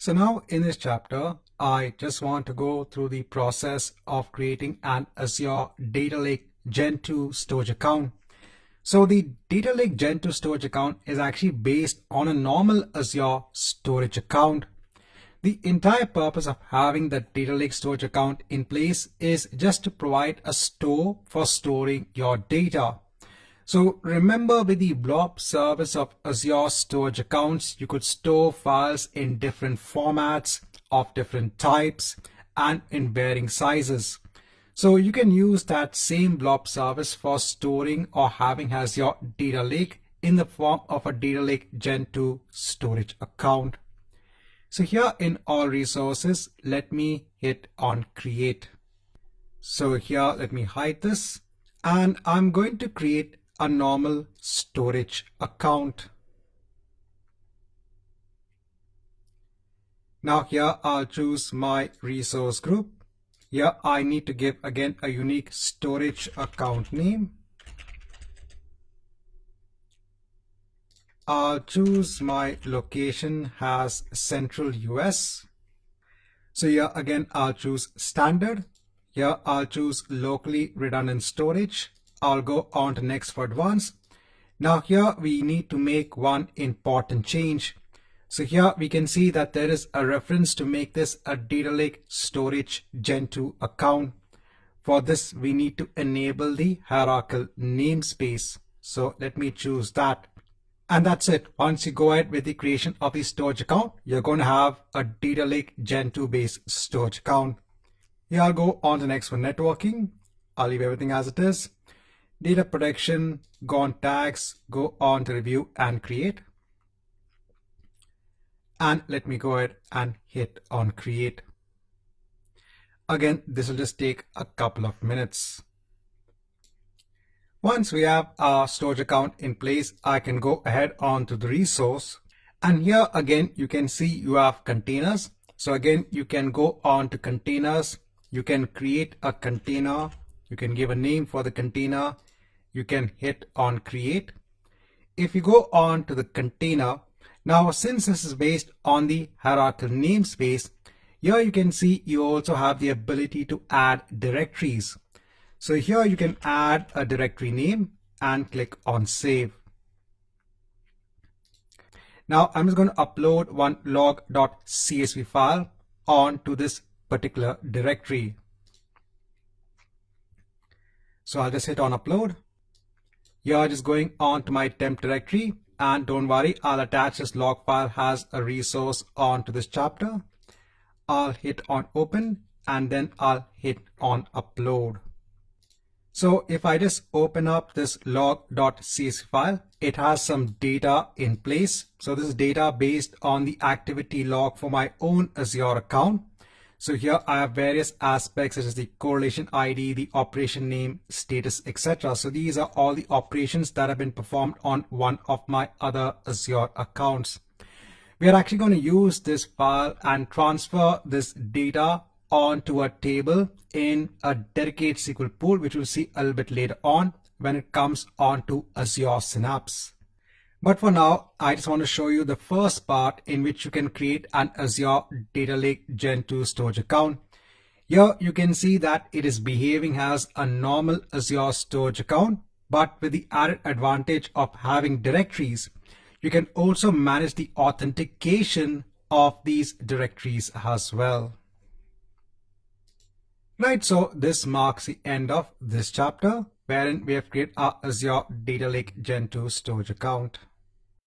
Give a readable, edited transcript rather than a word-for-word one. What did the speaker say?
So now in this chapter, I just want to go through the process of creating an Azure Data Lake Gen2 storage account. So the Data Lake Gen2 storage account is actually based on a normal Azure storage account. The entire purpose of having the Data Lake storage account in place is just to provide a store for storing your data. So remember, with the blob service of Azure storage accounts, you could store files in different formats of different types and in varying sizes. So you can use that same blob service for storing or having as your data lake in the form of a Data Lake Gen2 storage account. So here in all resources, let me hit on create. So here, let me hide this, and I'm going to create a normal storage account. Now here I'll choose my resource group. Here I need to give again a unique storage account name. I'll choose my location as Central US. So here again I'll choose standard. Here I'll choose locally redundant storage. I'll go on to next for advanced. Now here we need to make one important change. So here we can see that there is a reference to make this a Data Lake Storage Gen2 account. For this we need to enable the hierarchical namespace. So let me choose that. And that's it. Once you go ahead with the creation of the storage account, you're going to have a Data Lake Gen2 based storage account. Here I'll go on to next for networking. I'll leave everything as it is. Data protection, go on tags, go on to review and create. And let me go ahead and hit on create. Again, this will just take a couple of minutes. Once we have our storage account in place, I can go ahead on to the resource. And here again, you can see you have containers. So again, you can go on to containers. You can create a container. You can give a name for the container. You can hit on create. If you go on to the container, now since this is based on the hierarchical namespace, here you can see you also have the ability to add directories. So here you can add a directory name and click on save. Now I'm just going to upload one log.csv file onto this particular directory. So I'll just hit on upload. Here just going on to my temp directory, and don't worry, I'll attach this log file as a resource onto this chapter. I'll hit on open and then I'll hit on upload. So if I just open up this log.csv file, it has some data in place. So this is data based on the activity log for my own Azure account. So here I have various aspects such as the correlation ID, the operation name, status, etc. So these are all the operations that have been performed on one of my other Azure accounts. We are actually going to use this file and transfer this data onto a table in a dedicated SQL pool, which we'll see a little bit later on when it comes onto Azure Synapse. But for now, I just want to show you the first part in which you can create an Azure Data Lake Gen2 storage account. Here you can see that it is behaving as a normal Azure storage account, but with the added advantage of having directories. You can also manage the authentication of these directories as well. Right, so this marks the end of this chapter, wherein we have created our Azure Data Lake Gen2 storage account.